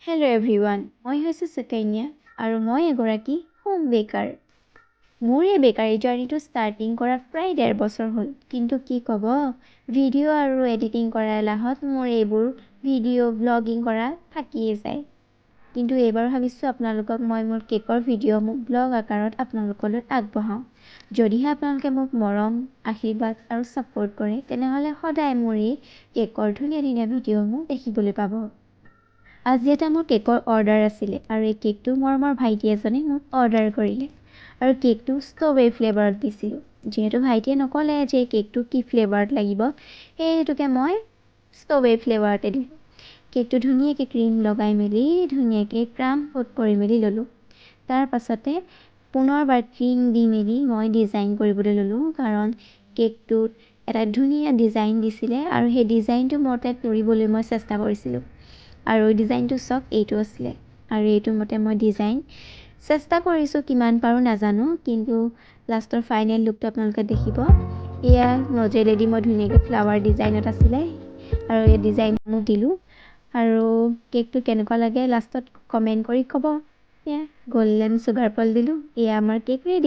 Hello' everyone, মই হৈছোঁ সুকন্যা আৰু মই এগৰাকী হোম বেকাৰ। মোৰ এই বেকাৰী জাৰ্ণিটো ষ্টাৰ্টিং কৰা প্ৰায় 1.5 বছৰ হ'ল। কিন্তু কি ক'ব, ভিডিঅ' আৰু এডিটিং কৰাৰ এলাহত মোৰ এইবোৰ ভিডিঅ' ব্লগিং কৰা থাকিয়ে যায়। কিন্তু এইবাৰ ভাবিছোঁ আপোনালোকক মই মোৰ কেকৰ ভিডিঅ'সমূহ ব্লগ আকাৰত আপোনালোকলৈ আগবঢ়াওঁ। যদিহে আপোনালোকে মোক মৰম, আশীৰ্বাদ আৰু ছাপোৰ্ট কৰে, তেনেহ'লে সদায় মোৰ এই কেকৰ ধুনীয়া ধুনীয়া ভিডিঅ'সমূহ দেখিবলৈ পাব। আজি এটা মোৰ কেকৰ অৰ্ডাৰ আছিলে আৰু এই কেকটো মোৰ ভাইটি এজনে মোক অৰ্ডাৰ কৰিলে আৰু কেকটো ষ্ট্ৰবেৰী ফ্লেভাৰত দিছিলোঁ। যিহেতু ভাইটিয়ে নক'লে যে কেকটো কি ফ্লেভাৰত লাগিব, সেইটোকে মই ষ্ট্ৰবেৰী ফ্লেভাৰতে দিলোঁ। কেকটো ধুনীয়াকৈ ক্ৰীম লগাই মেলি ধুনীয়াকৈ ক্ৰাম কোট কৰি মেলি ল'লোঁ। তাৰ পাছতে পুনৰবাৰ ক্ৰীম দি মেলি মই ডিজাইন কৰিবলৈ ল'লোঁ, কাৰণ কেকটোত এটা ধুনীয়া ডিজাইন দিছিলে আৰু সেই ডিজাইনটো মতে কৰিবলৈ মই চেষ্টা কৰিছিলোঁ। আৰু ডিজাইনটো চাওক, এইটো আছিলে আৰু এইটো মতে মই ডিজাইন চেষ্টা কৰিছোঁ, কিমান পাৰোঁ নাজানো, কিন্তু লাষ্টৰ ফাইনেল লুকটো আপোনালোকে দেখিব। এয়া নজেলেদি মই ধুনীয়াকৈ ফ্লাৱাৰ ডিজাইনত আছিলে আৰু এই ডিজাইনসমূহ দিলোঁ। আৰু কেকটো কেনেকুৱা লাগে লাষ্টত কমেণ্ট কৰি ক'ব। এয়া গল্ডেন চুগাৰ পাল দিলোঁ। এয়া আমাৰ কেক ৰেডি।